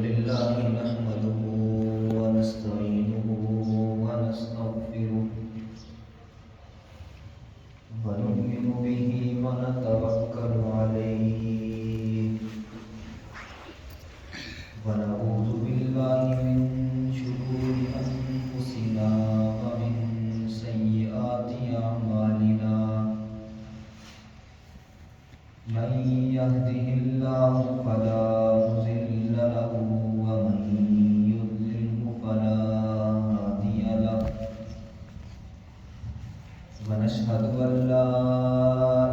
لله نحمده ونستعينه ونستغفره ونؤمن به ونتوكل عليه ونعوذ بالله من شرور أنفسنا ومن سيئات أعمالنا من يهده الله فلا مضل له ومن يضلل فلا هادي له ونشهد أن لا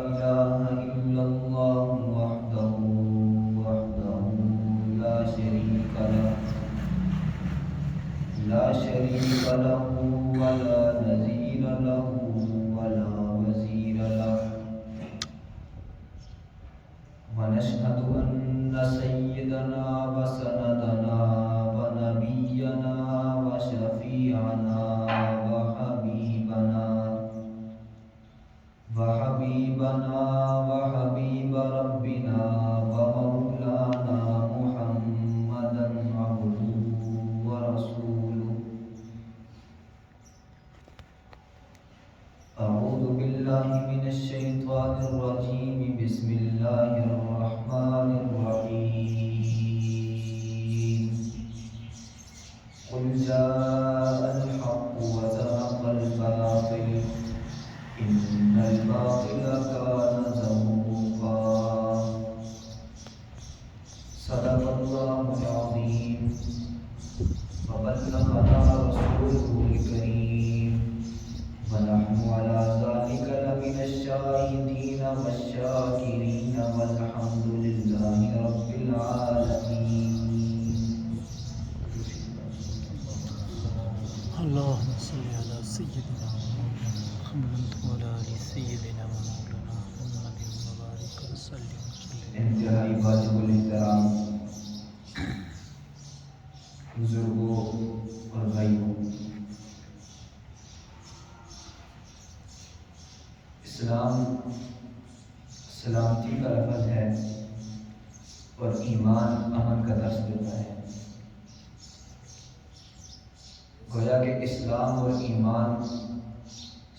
إله إلا الله وحده لا شريك له ولا نظير له ولا وزير له ونشهد أن سيدنا وسندنا ونبينا وشفيعنا وحبيب ربنا ومولانا محمدا عبده ورسوله أعوذ بالله من الشيطان الرجيم بسم الله الرحمن الرحيم قل جاء الحق وزهق الباطل إن الباطل كان زهوقا صدق الله العظيم وبلغنا رسوله الكريم ونحن على ذلك لمن الشاهدين والشاكرين والحمد لله رب العالمين. اللهم صل على سيدنا ومولانا محمد وعلى آل سيدنا ومولانا محمد وبارك وسلم. انتہائی واجب الاحترام بزرگوں اور بھائیوں، اسلام سلامتی کا لفظ ہے اور ایمان امن کا درس دیتا ہے. گویا کہ اسلام اور ایمان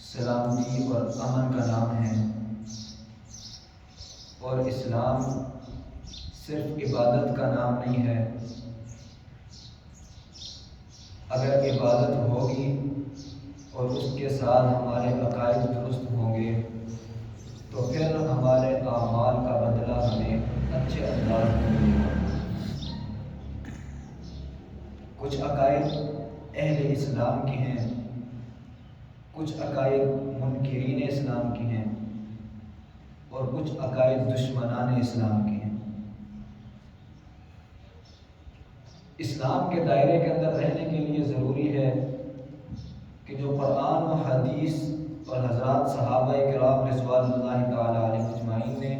سلامتی اور امن کا نام ہے، اور اسلام صرف عبادت کا نام نہیں ہے. اگر عبادت ہوگی اور اس کے ساتھ ہمارے عقائد درست ہوں گے تو پھر ہمارے اعمال کا بدلہ ہمیں اچھے انداز میں ملے گا. کچھ عقائد اہل اسلام کی ہیں، کچھ عقائد منکرین اسلام کی ہیں، اور کچھ عقائد دشمنان اسلام کے ہیں. اسلام کے دائرے کے اندر رہنے کے لیے ضروری ہے کہ جو قرآن و حدیث اور حضرات صحابہ کرام رضوان اللہ تعالی علیہم اجمعین نے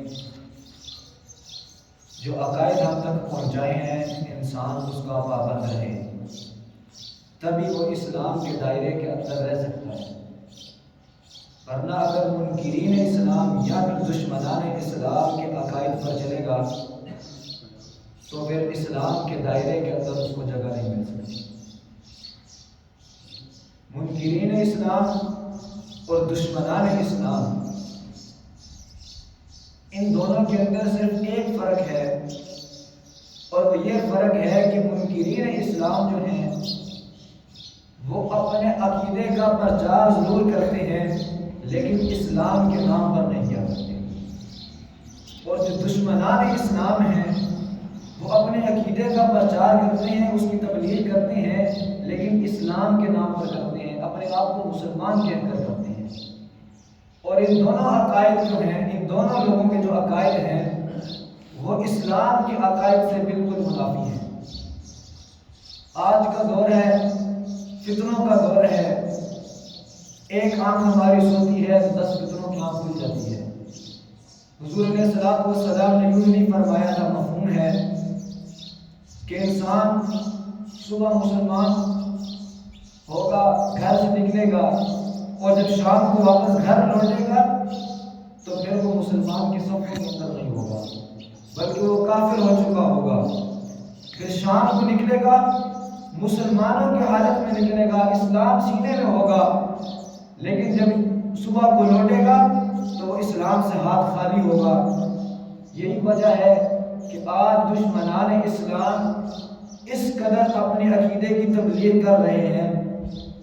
جو عقائد ہم تک پہنچائے ہیں، انسان اس کا پابند رہے، تبھی وہ اسلام کے دائرے کے اندر رہ سکتا ہے. ورنہ اگر منکرین اسلام یا پھر دشمنان اسلام کے عقائد پر چلے گا تو پھر اسلام کے دائرے کے اندر اس کو جگہ نہیں مل سکتی. منکرین اسلام اور دشمنان اسلام، ان دونوں کے اندر صرف ایک فرق ہے، اور یہ فرق ہے کہ منکرین اسلام جو ہیں وہ اپنے عقیدے کا پرچار ضرور کرتے ہیں لیکن اسلام کے نام پر نہیں کیا کرتے، اور جو دشمنان اسلام ہیں وہ اپنے عقیدے کا پرچار کرتے ہیں، اس کی تبلیغ کرتے ہیں، لیکن اسلام کے نام پر کرتے ہیں، اپنے آپ کو مسلمان کہہ کر کرتے ہیں. اور ان دونوں عقائد جو ہیں، ان دونوں لوگوں کے جو عقائد ہیں وہ اسلام کے عقائد سے بالکل منافی ہیں. آج کا دور ہے، فتنوں کا دور ہے. ایک آنکھ ہماری سوتی ہے تو 10 فتنوں کی آنکھ کھل جاتی ہے. حضور علیہ الصلوۃ والسلام نے یوں نہیں فرمایا تھا، مفہوم ہے کہ انسان صبح مسلمان ہوگا، گھر سے نکلے گا، اور جب شام کو واپس گھر لوٹے گا تو پھر وہ مسلمان کی صفوں کے اندر نہیں ہوگا، بلکہ وہ کافر ہو چکا ہوگا. پھر شام کو نکلے گا، مسلمانوں کی حالت میں نکلے گا، اسلام سینے میں ہوگا، لیکن جب صبح کو لوٹے گا تو وہ اسلام سے ہاتھ خالی ہوگا۔ یہی وجہ ہے کہ آج دشمنان اسلام اس قدر اپنے عقیدے کی تبلیغ کر رہے ہیں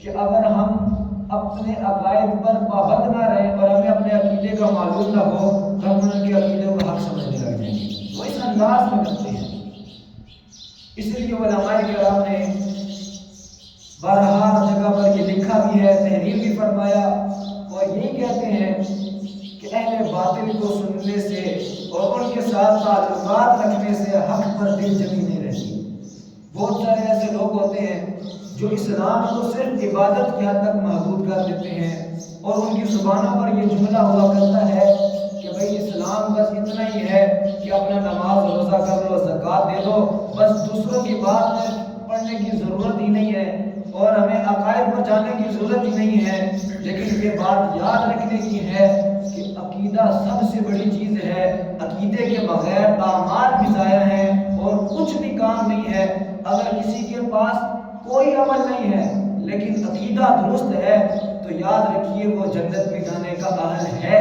کہ اگر ہم اپنے عقائد پر پابند نہ رہیں اور ہمیں اپنے عقیدے کا معلوم نہ ہو تو ہم ان کے عقیدے کو حق سمجھنے لگ جائیں گے۔ وہ اس انداز میں کرتے ہیں۔ اس لیے علماء کرام نے بارہا جگہ پر یہ لکھا بھی ہے، تحریر بھی فرمایا، اور یہی کہتے ہیں کہ اہل باطل کو سننے سے اور ان کے ساتھ تعلقات رکھنے سے حق پر دل جمی نہیں رہتی۔ بہت سارے ایسے لوگ ہوتے ہیں جو اسلام کو صرف عبادت کی حد تک محدود کر دیتے ہیں، اور ان کی زبانوں پر یہ جملہ ہوا کرتا ہے کہ بھئی اسلام بس اتنا ہی ہے کہ اپنا نماز روزہ کر لو، زکوٰۃ دے دو، بس دوسروں کی بات میں پڑھنے کی ضرورت ہی نہیں ہے اور ہمیں عقائد پر جاننے کی ضرورت ہی نہیں ہے۔ لیکن یہ بات یاد رکھنے کی ہے کہ عقیدہ سب سے بڑی چیز ہے۔ عقیدے کے بغیر اعمال بھی ضائع ہیں اور کچھ بھی کام نہیں ہے۔ اگر کسی کے پاس کوئی عمل نہیں ہے لیکن عقیدہ درست ہے تو یاد رکھیے وہ جنت میں جانے کا اہل ہے۔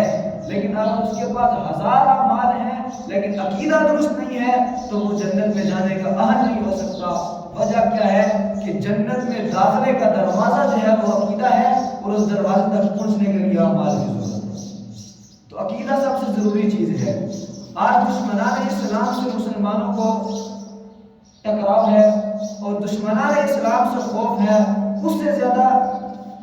لیکن اگر اس کے پاس ہزار اعمال ہیں لیکن عقیدہ درست نہیں ہے تو وہ جنت میں جانے کا اہل نہیں ہو سکتا۔ وجہ کیا ہے کہ جنت میں داخلے کا دروازہ جو ہے وہ عقیدہ ہے، اور اس دروازے تک پہنچنے کے لیے اعمال کی ضرورت ہے۔ تو عقیدہ سب سے ضروری چیز ہے۔ آج دشمنان اسلام سے مسلمانوں کو ٹکراؤ ہے اور دشمنان اسلام سے خوف ہے، اس سے زیادہ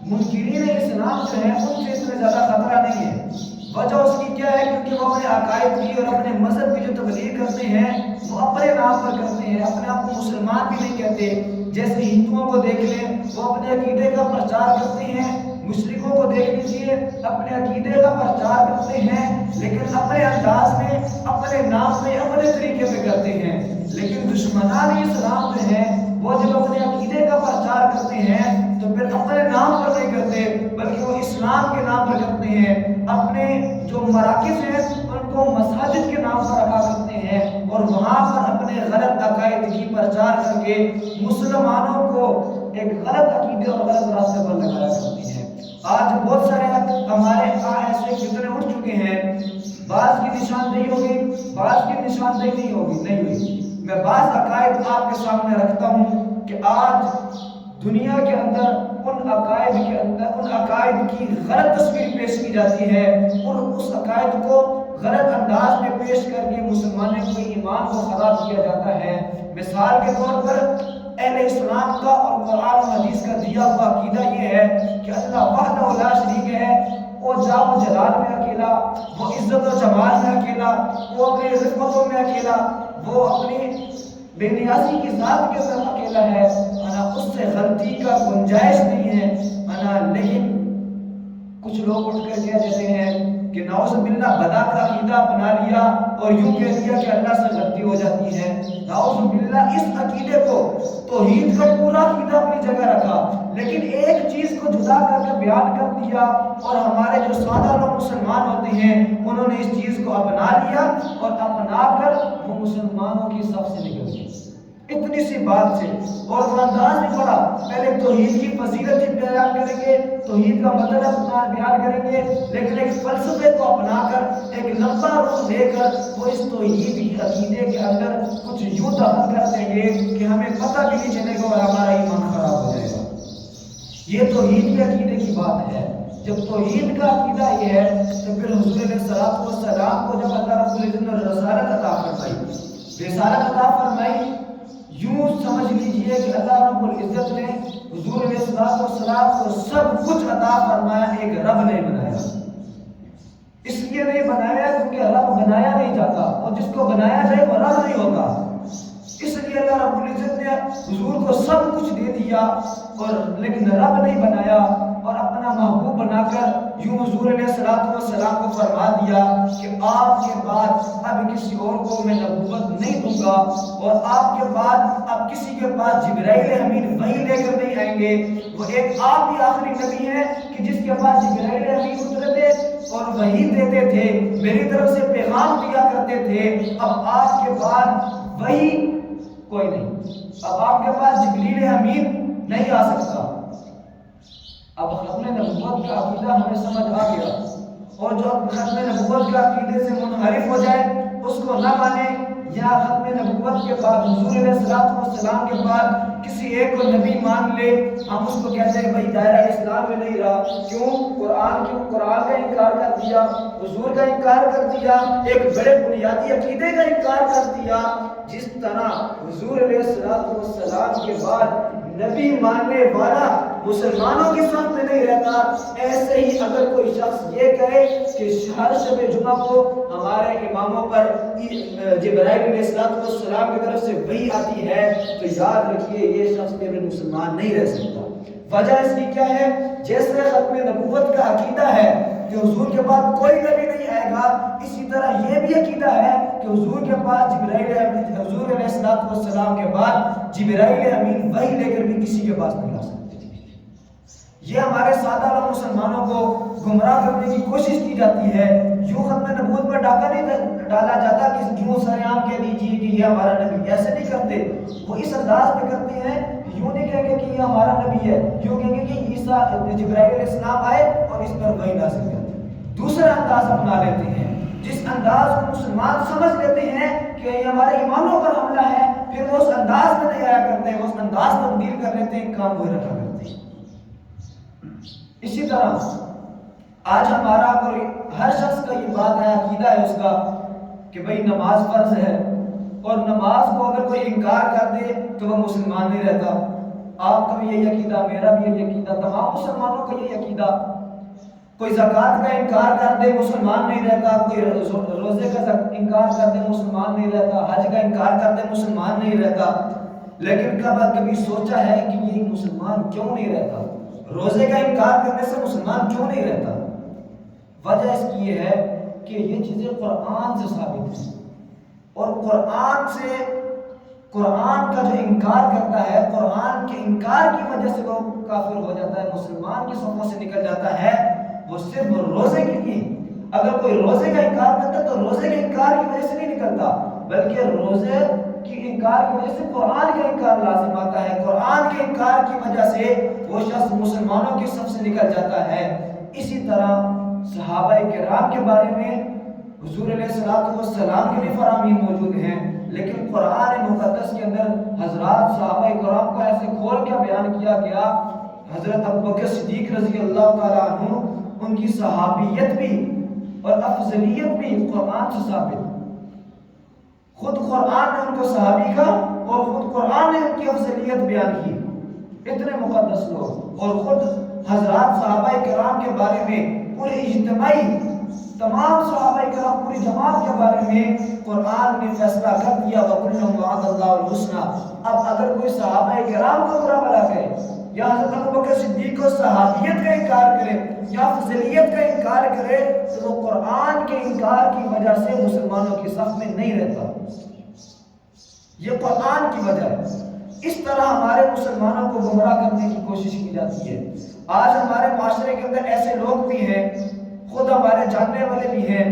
منکرین اسلام جو ہے ان سے اتنا زیادہ خطرہ نہیں ہے۔ وجہ اس کی کیا ہے؟ کیونکہ وہ اپنے عقائد کی اور اپنے مذہب کی جو تبلیغ کرتے ہیں وہ اپنے نام پر کرتے ہیں، اپنے آپ کو مسلمان بھی نہیں کہتے۔ جیسے ہندوؤں کو دیکھ لیں، وہ اپنے عقیدے کا پرچار کرتے ہیں، مشرکوں کو دیکھ لیجیے اپنے عقیدے کا پرچار کرتے ہیں لیکن اپنے انداز میں، اپنے نام میں، اپنے طریقے پہ کرتے ہیں۔ لیکن دشمنان اسلام جو ہیں وہ جب اپنے عقیدے کا پرچار کرتے ہیں تو پھر اپنے نام پر نہیں کرتے بلکہ وہ اسلام کے نام پر کرتے ہیں۔ اپنے جو مراکز ہیں ان کو مساجد کے نام پر رکھا کرتے ہیں اور وہاں پر اپنے غلط عقائد کی پرچار کر کے مسلمانوں کو ایک غلط عقیدے اور غلط راستے پر لگایا کرتے ہیں۔ آج بہت سارے ہمارے ایسے فتنے اٹھ چکے ہیں، بعض کی نشاندہی ہوگی، بعض کی نشاندہی نہیں ہوئی۔ میں بعض عقائد آپ کے سامنے رکھتا ہوں کہ آج دنیا کے اندر ان عقائد کی غلط تصویر پیش کی جاتی ہے اور اس عقائد کو غلط انداز میں پیش کر کے مسلمانوں کے ایمان کو خراب کیا جاتا ہے۔ مثال کے طور پر اہل اسلام کا اور قرآن و حدیث کا دیا ہوا عقیدہ یہ ہے کہ اللہ وحدہ لا شریک ہے، وہ جلال و جلال میں اکیلا، وہ عزت و جمال میں اکیلا، وہ اپنی رحمتوں میں اکیلا، وہ اپنی بے نیازی کی ذات کے اندر اکیلا ہے، اس سے غلطی کا گنجائش نہیں ہے۔ لیکن کچھ لوگ اٹھ کر کہہ دیتے ہیں کہ نعوذ باللہ بدا کا عقیدہ اپنا لیا اور یوں کہہ دیا کہ اللہ سے غلطی ہو جاتی ہے۔ نعوذ باللہ اس عقیدے کو توحید کا پورا عقیدہ اپنی جگہ رکھا لیکن ایک چیز کو جدا کر کے بیان کر دیا، اور ہمارے جو سادہ لوگ مسلمان ہوتے ہیں انہوں نے اس چیز کو اپنا لیا اور اپنا کر وہ مسلمانوں کی صف سے نکل گئے اتنی سی بات سے، اور وہ انداز نہیں پڑا۔ پہلے توحید کی فضیلت بیان کریں گے، توحید کا مطلب بیان کریں گے، لیکن ایک فلسفے کو اپنا کر ایک لمبا رخ لے کر وہ اس توحید کی عقیدے کے اندر کچھ یوں دخل کر دیں گے کہ ہمیں پتہ بھی نہیں چلے گا اور ہمارا ایمان خراب ہو جائے گا۔ یہ توحید کے عقیدے کی بات ہے۔ جب توحید کا عقیدہ یہ ہے تو پھر حضور علیہ السلام کو جب اللہ رب العزت نے رسالت عطا فرمائی، رسالت عطا فرمائی، یوں سمجھ لیجئے کہ اللہ رب العزت نے حضور علیہ السلام کو سب کچھ عطا فرمایا، ایک رب نہیں بنایا۔ اس لیے نہیں بنایا کیونکہ رب بنایا نہیں جاتا، اور جس کو بنایا جائے وہ رب نہیں ہوگا۔ اس لیے اللہ رب العزت نے حضور کو سب کچھ دے دیا اور لیکن رب نہیں بنایا، اور اپنا محبوب بنا کر یوں حضور علیہ السلام کو فرما دیا کہ آپ کے بعد اب کسی اور کو میں نبوت نہیں دوں گا، اور آپ کے بعد اب کسی کے پاس جبرائیل امین وحی لے کر نہیں آئیں گے۔ وہ ایک آپ ہی آخری نبی ہیں کہ جس کے پاس جبرائیل امین اترے تھے اور وحی دیتے تھے، میری طرف سے پیغام دیا کرتے تھے۔ اب آپ کے بعد وحی کوئی نہیں. اب آپ کے پاس جبریل امین نہیں آ سکتا. اب ختم نبوت کا عقیدہ ہمیں سمجھ آ گیا، اور جو ختم نبوت کے عقیدے سے منحرف ہو جائے اس کو نہ مانے، یا ختم نبوت کے بعد حضور علیہ السلام کے بعد کسی ایک کو نبی مان لے، ہم اس کو کہتے ہیں بھائی دائرہ اسلام میں نہیں رہا. کیوں؟ قرآن کا انکار کر دیا، حضور کا انکار کر دیا، ایک بڑے بنیادی عقیدے کا انکار کر دیا. جس طرح حضور علیہ السلام کے بعد نبی ماننے والا مسلمانوں کے صف میں نہیں رہتا، ایسے ہی اگر کوئی شخص یہ کہے کہ ہر شب جمعہ کو ہمارے اماموں پر جبرائیل علیہ السلام کی طرف سے وحی آتی ہے، تو یاد رکھیے یہ شخص پھر مسلمان نہیں رہ سکتا. وجہ اس کی کیا ہے؟ جیسے ختم نبوت کا عقیدہ ہے کہ حضور کے بعد کوئی نبی نہیں آئے گا، اسی طرح یہ بھی عقیدہ ہے کہ حضور کے بعد حضور علیہ السلام کے بعد جبرائیل امین وحی لے کر بھی کسی کے پاس نہیں آ سکتے. یہ ہمارے سادہ عالم مسلمانوں کو گمراہ کرنے کی کوشش کی جاتی ہے. یوں ختم نبوت پر ڈاکہ نہیں ڈالا جاتا کہ یوں سرعام کہہ دیجیے کہ یہ ہمارا نبی. ایسے نہیں کرتے، وہ اس انداز میں کرتے ہیں. یوں نہیں کہیں گے کہ یہ ہمارا نبی ہے، یوں کہیں گے کہ عیسیٰ جبرائیل علیہ السلام آئے اور اس پر وحی نازل کرتے. دوسرا انداز اپنا لیتے ہیں، جس انداز کو مسلمان سمجھ لیتے ہیں کہ یہ ہمارے ایمانوں پر حملہ ہے، پھر وہ اس انداز میں نہیں آیا کرتے ہیں، وہ اس انداز تبدیل کر لیتے ہیں، کام وہ رکھا کرتے ہیں. اسی طرح آج ہمارا ہر شخص کا یہ بات ہے، عقیدہ ہے اس کا کہ بھئی نماز فرض ہے، اور نماز کو اگر کوئی انکار کر دے تو وہ مسلمان نہیں رہتا. آپ کا بھی یہی عقیدہ، میرا بھی یہی عقیدہ، تمام مسلمانوں کا یہی عقیدہ. کوئی زکوٰۃ کا انکار کر دے مسلمان نہیں رہتا، کوئی روزے کا انکار کر دے مسلمان نہیں رہتا، حج کا انکار کر دے مسلمان نہیں رہتا. لیکن کبھی سوچا ہے کہ یہ مسلمان کیوں نہیں رہتا؟ روزے کا انکار کرنے سے مسلمان کیوں نہیں رہتا؟ وجہ اس کی یہ ہے کہ یہ چیزیں قرآن سے ثابت ہیں، اور قرآن کا جو انکار کرتا ہے، قرآن کے انکار کی وجہ سے وہ کافر ہو جاتا ہے، مسلمان کی صفوں سے نکل جاتا ہے. وہ صرف روزے کے لیے، اگر کوئی روزے کا انکار کرتا تو روزے کے انکار کی وجہ سے نہیں نکلتا، بلکہ روزے کی انکار کی وجہ سے قرآن کا انکار لازم آتا ہے. قرآن کے انکار کی وجہ سے وہ شخص مسلمانوں کی صف سے نکل جاتا ہے. اسی طرح صحابہ کرام کے بارے میں حضور علیہ السلام کے بھی فرامین موجود ہیں، لیکن قرآن مقدس کے اندر حضرات صحابہ کرام کو ایسے کھول کے بیان کیا گیا. حضرت ابوبکر صدیق رضی اللہ تعالیٰ عنہ، ان کی صحابیت بھی اور افضلیت بھی قرآن سے ثابت. خود قرآن نے ان کو صحابی کا، اور خود قرآن نے ان کی افضلیت بیان کی. اتنے مقدس لوگ، اور خود حضرات صحابہ کرام کے بارے میں پورے اجتماعی تمام صحابہ کرام پوری جماعت کے بارے میں قرآن نے فیصلہ کر دیا وَكُلًّا وَعَدَ اللَّهُ الْحُسْنَى. اب اگر کوئی صحابہ کرام کو برا بھلا کہے، یا حضرت ابوبکر صدیق کو صحابیت کا انکار کرے یا فضلیت کا انکار کرے، تو وہ قرآن کے انکار کی وجہ سے مسلمانوں کی صف میں نہیں رہتا. یہ قرآن کی وجہ ہے. اس طرح ہمارے مسلمانوں کو گمراہ کرنے کی کوشش کی جاتی ہے. آج ہمارے معاشرے کے اندر ایسے لوگ بھی ہیں، خود ہمارے جاننے والے بھی ہیں،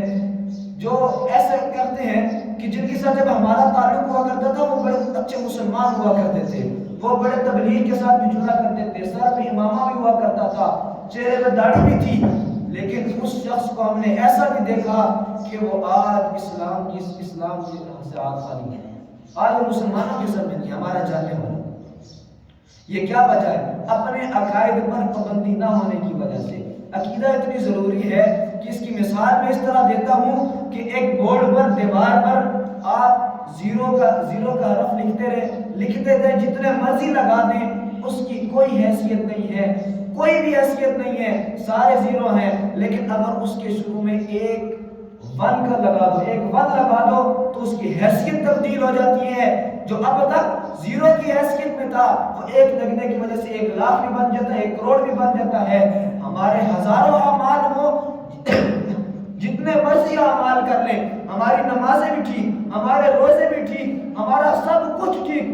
جو ایسا کرتے ہیں کہ جن کے ساتھ جب ہمارا تعلق ہوا کرتا تھا وہ بڑے اچھے مسلمان ہوا کرتے تھے، وہ بڑے تبلیغ کے ساتھ بھی جڑا کرتے تھے، سر پہ امامہ بھی ہوا کرتا تھا، چہرے پہ داڑھی بھی تھی. لیکن اس شخص کو ہم نے ایسا بھی دیکھا کہ وہ آج اسلام سے ہاتھ خالی ہے. آج وہ مسلمانوں کے سر میں نہیں، ہمارا جاننے والا. یہ کیا وجہ ہے؟ اپنے عقائد پر پابندی نہ ہونے کی وجہ سے. عقیدہ اتنی ضروری ہے کہ اس کی مثال میں اس طرح دیتا ہوں کہ ایک بورڈ پر، دیوار پر آپ زیرو کا حرف لکھتے رہیں، جتنے مرضی لگا دیں، اس کی کوئی حیثیت نہیں ہے، کوئی بھی حیثیت نہیں ہے، سارے زیرو ہیں. لیکن اگر اس کے شروع میں ایک ون لگا دو تو اس کی حیثیت تبدیل ہو جاتی ہے. جو اب تک زیرو کی حیثیت میں تھا وہ ایک لگنے کی وجہ سے 1 لاکھ بھی بن جاتا ہے، 1 کروڑ بھی بن جاتا ہے. ہمارے ہزاروں اعمال ہو، جتنے مرضی اعمال کر لیں، ہماری نمازیں بھی ٹھیک، ہمارے روزے بھی ٹھیک، ہمارا سب کچھ ٹھیک،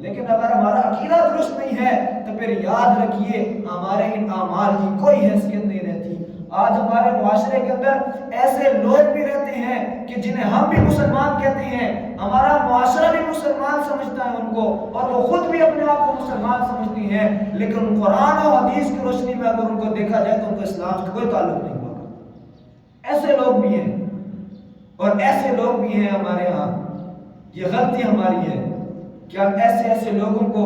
لیکن اگر ہمارا عقیدہ درست نہیں ہے تو پھر یاد رکھیے ہمارے ان اعمال کی کوئی حیثیت نہیں رہتی. آج ہمارے معاشرے کے اندر ایسے لوگ بھی رہتے ہیں کہ جنہیں ہم بھی مسلمان کہتے ہیں، ہمارا معاشرہ بھی مسلمان سمجھتا ہے ان کو، اور وہ خود بھی اپنے آپ کو مسلمان سمجھتی ہیں، لیکن قرآن و حدیث کی روشنی میں اگر ان کو دیکھا جائے تو ان کو اسلام سے کوئی تعلق نہیں ہوگا۔ ایسے لوگ بھی ہیں، اور ایسے لوگ بھی ہیں ہمارے ہاں۔ یہ غلطی ہماری ہے کہ ہم ایسے لوگوں کو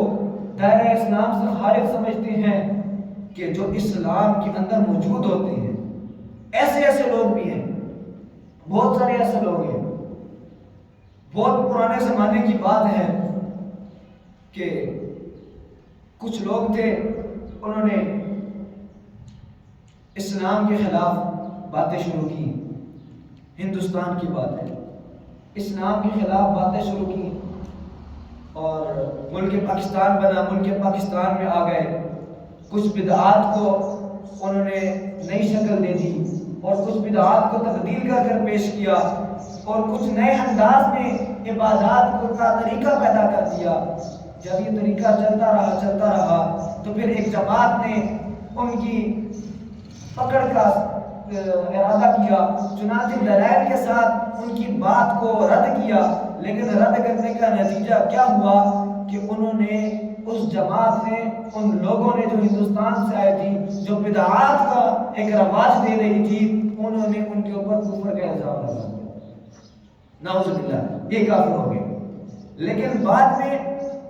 دائرہ اسلام سے خارج سمجھتے ہیں کہ جو اسلام کے اندر موجود ہوتے ہیں۔ ایسے لوگ بھی ہیں، بہت سارے ایسے لوگ ہیں۔ بہت پرانے زمانے کی بات ہے کہ کچھ لوگ تھے، انہوں نے اسلام کے خلاف باتیں شروع کی۔ ہندوستان کی بات ہے، اسلام کے خلاف باتیں شروع کی اور ملک پاکستان بنا، ملک پاکستان میں آ گئے۔ کچھ بدعات کو انہوں نے نئی شکل دے دی اور کچھ بدعات کو تبدیل کر پیش کیا، اور کچھ نئے انداز میں عبادات کا طریقہ پیدا کر دیا۔ جب یہ طریقہ چلتا رہا تو پھر ایک جماعت نے ان کی پکڑ کا ارادہ کیا، چنانچہ دلائل کے ساتھ ان کی بات کو رد کیا، لیکن رد کرنے کا نتیجہ کیا ہوا کہ انہوں نے، اس جماعت نے، ان لوگوں نے جو ہندوستان سے آئی تھی، جو بدعات کا ایک رواج دے رہی تھی، انہوں نے ان کے اوپر کفر کا الزام لگا دیا۔ نعوذ باللہ، یہ کافر ہو گئے۔ لیکن بعد میں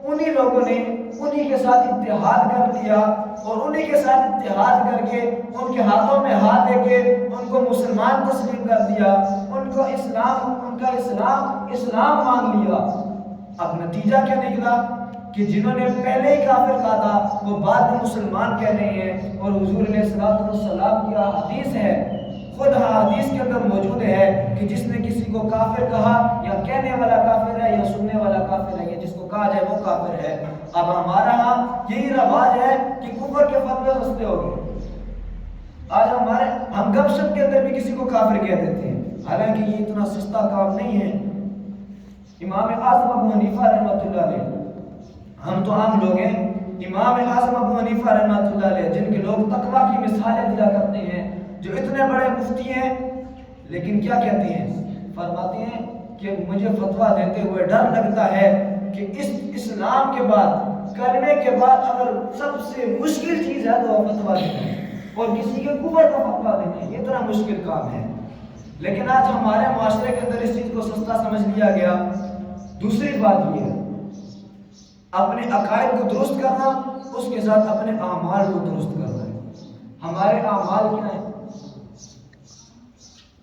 انہی لوگوں نے انہی کے ساتھ اتحاد کر لیا، اور انہی کے ساتھ اتحاد کر کے ان کے ہاتھوں میں ہاتھ دے کے ان کو مسلمان تسلیم کر دیا، ان کا اسلام مان لیا۔ اب نتیجہ کیا نکلا کہ جنہوں نے پہلے ہی کافر کہا تھا وہ بعد میں مسلمان کہہ رہے ہیں، اور حضور علیہ السلام کی حدیث ہے، خود حدیث کے اندر موجود ہے کہ جس نے کسی کو کافر کہا، یا کہنے والا کافر ہے یا سننے والا کافر ہے، یا جس کو کہا جائے وہ کافر ہے۔ اب ہمارا ہاں یہی رواج ہے کہ کفر کے فتوے سستے ہو گئے۔ آج ہم گپ شپ کے اندر بھی کسی کو کافر کہہ دیتے ہیں، حالانکہ یہ اتنا سستا کام نہیں ہے۔ امام اعظم ابو حنیفہ رحمۃ اللہ علیہ، ہم تو عام لوگ ہیں، امام اعظم ابو حنیفہ رحمۃ اللہ علیہ جن کے لوگ تقویٰ کی مثالیں دیا کرتے ہیں، جو اتنے بڑے مفتی ہیں، لیکن کیا کہتے ہیں؟ فرماتے ہیں کہ مجھے فتویٰ دیتے ہوئے ڈر لگتا ہے کہ اس اسلام کے بعد، کلمے کے بعد اگر سب سے مشکل چیز ہے تو وہ فتویٰ دینا ہے، اور کسی کے کفر کا فتویٰ دینا ہے، یہ اتنا مشکل کام ہے۔ لیکن آج ہمارے معاشرے کے اندر اس چیز کو سستا سمجھ لیا گیا۔ دوسری بات یہ ہے، اپنے عقائد کو درست کرنا، اس کے ساتھ اپنے اعمال کو درست کرنا ہے۔ ہمارے اعمال کیا ہیں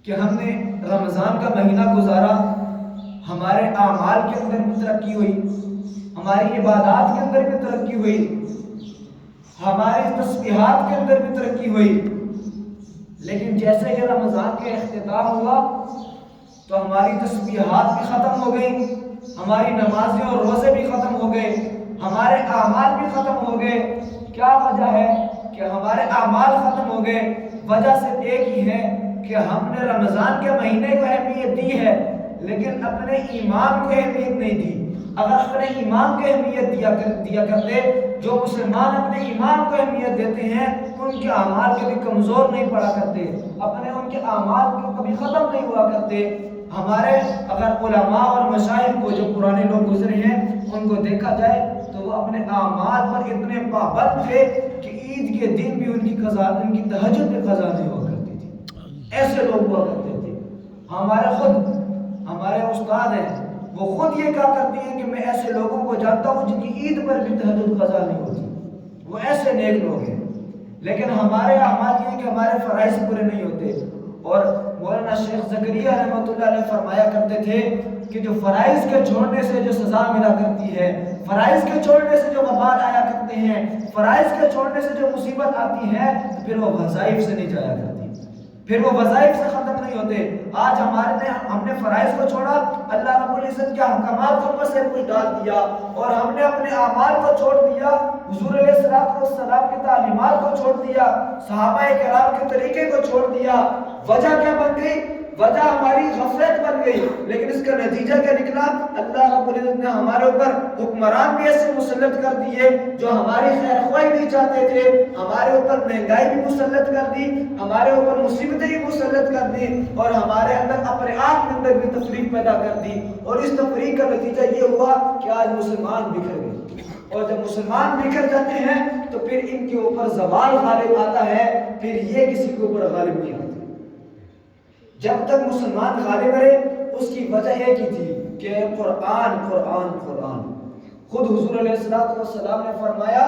کہ ہم نے رمضان کا مہینہ گزارا، ہمارے اعمال کے اندر بھی ترقی ہوئی، ہماری عبادات کے اندر بھی ترقی ہوئی، ہماری تسبیحات کے اندر بھی ترقی ہوئی، لیکن جیسے ہی رمضان کا اختتام ہوا تو ہماری تسبیحات بھی ختم ہو گئی، ہماری نمازیں اور روزے بھی ختم ہو گئے، ہمارے اعمال بھی ختم ہو گئے۔ کیا وجہ ہے کہ ہمارے اعمال ختم ہو گئے؟ وجہ صرف ایک ہی ہے کہ ہم نے رمضان کے مہینے کو اہمیت دی ہے، لیکن اپنے ایمان کو اہمیت نہیں دی۔ اگر اپنے ایمان کو اہمیت دیا کرتے، جو مسلمان اپنے ایمان کو اہمیت دیتے ہیں ان کے اعمال کبھی کمزور نہیں پڑا کرتے، ان کے اعمال کبھی ختم نہیں ہوا کرتے۔ ہمارے اگر علماء اور مشائخ کو، جو پرانے لوگ گزرے ہیں، ان کو دیکھا جائے تو وہ اپنے اعمال پر اتنے پابند تھے کہ عید کے دن بھی ان کی تہجد میں قضا نہیں ہوا کرتی تھی۔ ایسے لوگ ہوا کرتے تھے۔ ہمارے استاد ہیں، وہ خود یہ کہا کرتے ہیں کہ میں ایسے لوگوں کو جانتا ہوں جن کی عید پر بھی تہجد قضا نہیں ہوتی، وہ ایسے نیک لوگ ہیں۔ لیکن ہمارے اعمال یہ کہ ہمارے فرائض پورے نہیں ہوتے۔ اور مولانا شیخ زکریا رحمۃ اللہ علیہ فرمایا کرتے تھے کہ جو فرائض کے چھوڑنے سے جو سزا ملا کرتی ہے، فرائض کے چھوڑنے سے جو وبال آیا کرتے ہیں، فرائض کے چھوڑنے سے جو مصیبت آتی ہے، پھر وہ وظائف سے نہیں جایا کرتی، پھر وہ وظائف سے ختم نہیں ہوتے۔ آج ہم نے فرائض کو چھوڑا، اللہ رب العزت کے احکامات کو پس کچھ ڈال دیا، اور ہم نے اپنے اعمال کو چھوڑ دیا، حضور علیہ السلام کی تعلیمات کو چھوڑ دیا، صحابہ کرام کے طریقے کو چھوڑ دیا۔ وجہ کیا بن گئی؟ وجہ ہماری غفلت بن گئی، لیکن اس کا نتیجہ کیا نکلا؟ اللہ رب العزت نے ہمارے اوپر حکمران بھی ایسے مسلط کر دیے جو ہماری خیر خواہی نہیں چاہتے تھے، ہمارے اوپر مہنگائی بھی مسلط کر دی، ہمارے اوپر مصیبتیں بھی مسلط کر دی، اور ہمارے اندر اپنے آپ کے اندر بھی تفریق پیدا کر دی، اور اس تفریق کا نتیجہ یہ ہوا کہ آج مسلمان بکھر گئے، اور جب مسلمان بکھر جاتے ہیں تو پھر ان کے اوپر زوال غالب آتا ہے، پھر یہ کسی کے اوپر غالب نہیں آتا۔ جب تک مسلمان غالب رہے اس کی وجہ ایک ہی تھی کہ قرآن قرآن قرآن۔ خود حضور علیہ السلام نے فرمایا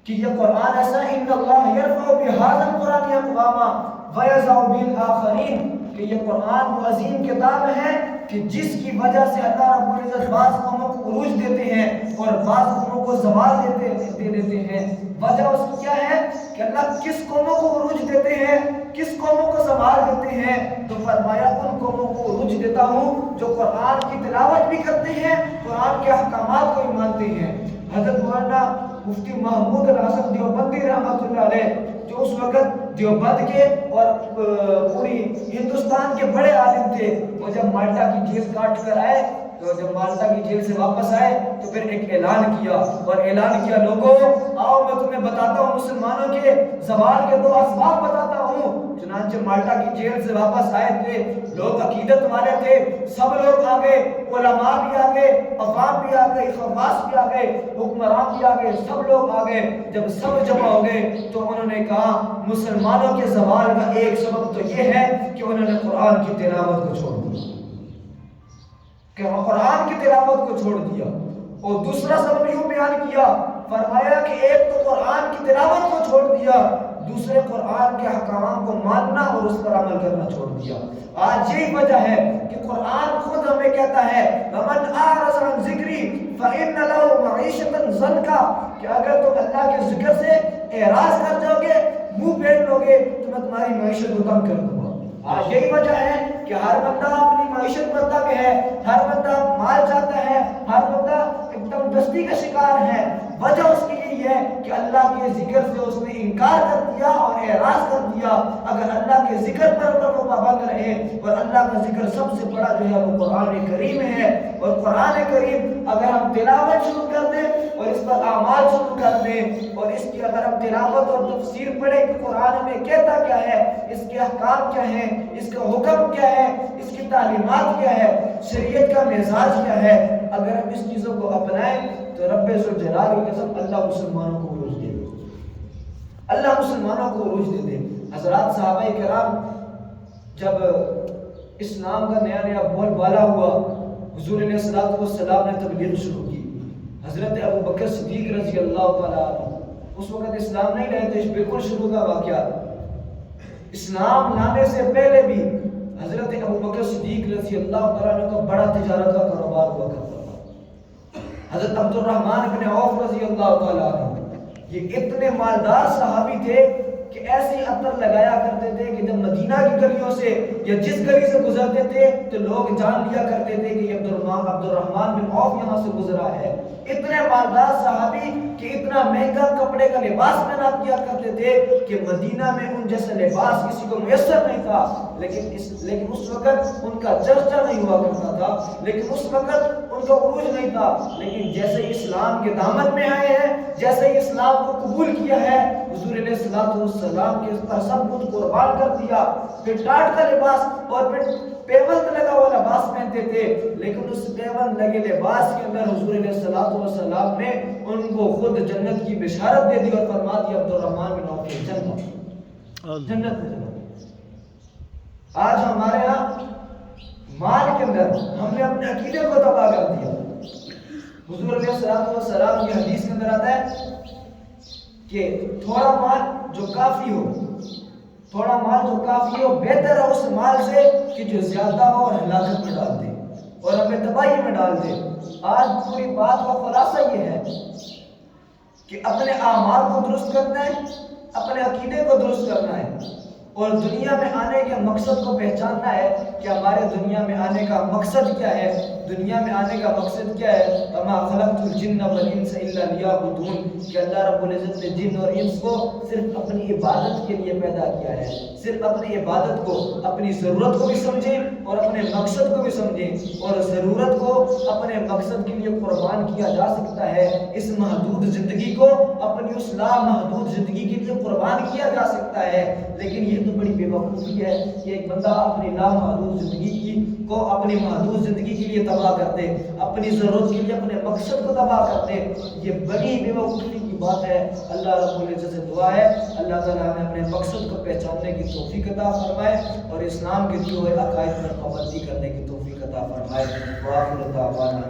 کہ یہ قرآن ایسا ان اللہ یرفع بہذا القرآن اقواما ویضع بالآخرین، کہ یہ قرآن وہ عظیم کتاب ہے کہ جس کی وجہ سے اللہ رب العزت بعض قوموں کو عروج دیتے ہیں اور بعض قوموں کو زوال دے دیتے ہیں۔ وجہ اس کی کیا ہے کہ اللہ کس قوموں کو عروج دیتے ہیں، کس قوموں کو زوال دیتے ہیں؟ تو فرمایا ان قوموں کو عروج دیتا ہوں جو قرآن کی تلاوت بھی کرتے ہیں، قرآن کے احکامات کو بھی مانتے ہیں۔ حضرت مولانا مفتی محمود الحسن دیوبندی رحمۃ اللہ علیہ، جو اس وقت دیوبند کے اور پوری ہندوستان کے بڑے عالم تھے، وہ جب مالٹا کی جیل کاٹ کر آئے تو جب مالٹا کی جیل سے واپس آئے تو پھر ایک اعلان کیا، اور اعلان کیا لوگوں آؤ میں تمہیں بتاتا ہوں مسلمانوں کے زوال کے 2 اسباب بتاتا ہوں۔ چنانچہ مالٹا کی جیل سے واپس آئے تھے، لوگ عقیدت والے تھے، سب لوگ آ گئے، علماء بھی آ گئے، عوام بھی آ گئے، خواص بھی آ گئے، حکمران بھی آ گئے، سب لوگ آ گئے۔ جب سب جمع ہو گئے تو انہوں نے کہا مسلمانوں کے زوال کا ایک سبب تو یہ ہے کہ انہوں نے قرآن کی تلاوت کو چھوڑ دیا، کہ قرآن کی تلاوت کو چھوڑ دیا۔ اور دوسرا سبب یوں بیان کیا، فرمایا کہ ایک تو قرآن کی تلاوت کو چھوڑ دیا، دوسرے قرآن کے احکامات کو ماننا اور اس پر عمل کرنا چھوڑ دیا۔ آج یہی وجہ ہے کہ قرآن خود ہمیں کہتا ہے وَمَنْ أَعْرَضَ عَنْ ذِكْرِي فَإِنَّ لَهُ مَعِيشَةً ضَنْكًا، کہ اگر تم اللہ کے ذکر سے اعراض کر جاؤ گے، منہ پھیر لو گے، تو میں تمہاری معیشت کو کم کر دوں گا۔ آج یہی وجہ ہے کہ ہر بندہ اپنی معیشت بندہ میں ہے، ہر بندہ مال چاہتا ہے، ہر بندہ ایک دم دستی کا شکار ہے۔ وجہ اس کی یہی ہے کہ اللہ کے ذکر سے اس نے انکار کر دیا اور اعراض کر دیا۔ اگر اللہ کے ذکر پر وہ پابند رہے، اور اللہ کا ذکر سب سے بڑا جو ہے وہ قرآن کریم ہے، اور قرآن کریم اگر ہم تلاوت شروع کر دیں اور اس پر اعمال شروع کر دیں، اور اس کی اگر ہم تلاوت اور تفسیر پڑھیں کہ قرآن ہمیں کہتا کیا ہے، اس کے احکام کیا ہیں، اس کا حکم کیا ہے، اس کی تعلیمات کیا ہے، شریعت کا مزاج کیا ہے، اگر ہم اس چیزوں کو اپنائیں تو رب ذوالجلال کی قسم اللہ مسلمانوں کو عروج دے دے، اللہ مسلمانوں کو عروج دے دے۔ حضرات صحابہ کرام جب اسلام کا نیا نیا بول بالا ہوا، حضور علیہ السلام نے تبلیغ شروع کی۔ حضرت ابو بکر صدیق رضی اللہ تعالیٰ عنہ اس وقت اسلام نہیں رہے تھے، بالکل شروع کا واقعہ۔ اسلام لانے سے پہلے بھی حضرت ابو بکر صدیق رضی اللہ تعالیٰ عنہ کا بڑا تجارت کا کاروبار ہوا کرتا تھا۔ حضرت عبد الرحمن بن عوف رضی اللہ تعالیٰ عنہ یہ اتنے مالدار صحابی تھے کہ ایسے عطر لگایا کرتے تھے کہ جب مدینہ کی گلیوں سے یا جس گلی سے گزرتے تھے تو لوگ جان لیا کرتے تھے کہ یہ عبد الرحمن بن عوف یہاں سے گزرا ہے۔ اتنے مالدار صحابی کہ اتنا مہنگا کپڑے کا لباس پہنا کیا کرتے تھے کہ مدینہ میں ان جیسا لباس کسی کو میسر نہیں تھا، لیکن اس وقت ان کا چرچا نہیں ہوا کرتا تھا، لیکن اس وقت ان کا عروج نہیں تھا۔ لیکن جیسے اسلام کے دامن میں آئے ہیں، جیسے اسلام کو قبول کیا ہے، حضور علیہ السلام کے پر سب کچھ قربان کر دیا، پھر ٹاٹ کا لباس اور پھر پیوند لگا ہوا لباس پہنتے تھے، لیکن اس پیوند لگے لباس کے اندر حضور علیہ السلام نے ان کو خود جنت کی بشارت دے دی اور فرما دیا عبد الرحمن بن عوف کی جنت میں جنت۔ آج ہمارے ہاں مال کے اندر ہم نے اپنے عقیدے کو تباہ کر دیا۔ حضور علیہ السلام کی حدیث کے اندر آتا ہے کہ تھوڑا مال جو کافی ہو، تھوڑا مال جو کافی ہو بہتر ہے اس مال سے کہ جو زیادہ ہو اور ہلاکت میں ڈال دے اور ہمیں تباہی میں ڈال دے۔ آج پوری بات کا خلاصہ یہ ہے کہ اپنے اعمال کو درست کرنا ہے، اپنے عقیدے کو درست کرنا ہے، اور دنیا میں آنے کے مقصد کو پہچاننا ہے کہ ہمارے دنیا میں آنے کا مقصد کیا ہے، دنیا میں آنے کا مقصد کیا ہے؟ وما خلقت الجن والانس الا لیعبدون، کہ اللہ رب العزت نے جن اور انس کو صرف اپنی عبادت کے لیے پیدا کیا ہے، صرف اپنی عبادت کو، اپنی ضرورت کو بھی سمجھیں اور اپنے مقصد کو بھی سمجھیں، اور ضرورت کو اپنے مقصد کے لیے قربان کیا جا سکتا ہے، اس محدود زندگی کو اپنی اس لامحدود زندگی کے لیے قربان کیا جا سکتا ہے۔ لیکن یہ تو بڑی بے وقوفی ہے کہ ایک بندہ اپنی لامحدود زندگی کو اپنی محدود زندگی کے لیے تباہ کر دے، اپنی ضرورت کے لیے اپنے مقصد کو تباہ کر دے، یہ بڑی بے وقوفی کی بات ہے۔ اللہ رب العزت سے دعا ہے اللہ تعالیٰ ہمیں اپنے مقصد کو پہچاننے کی توفیق عطا فرمائے اور اسلام کے دیے ہوئے عقائد پر پابندی کرنے کی توفیق عطا فرمائے۔ وآخر دعوانا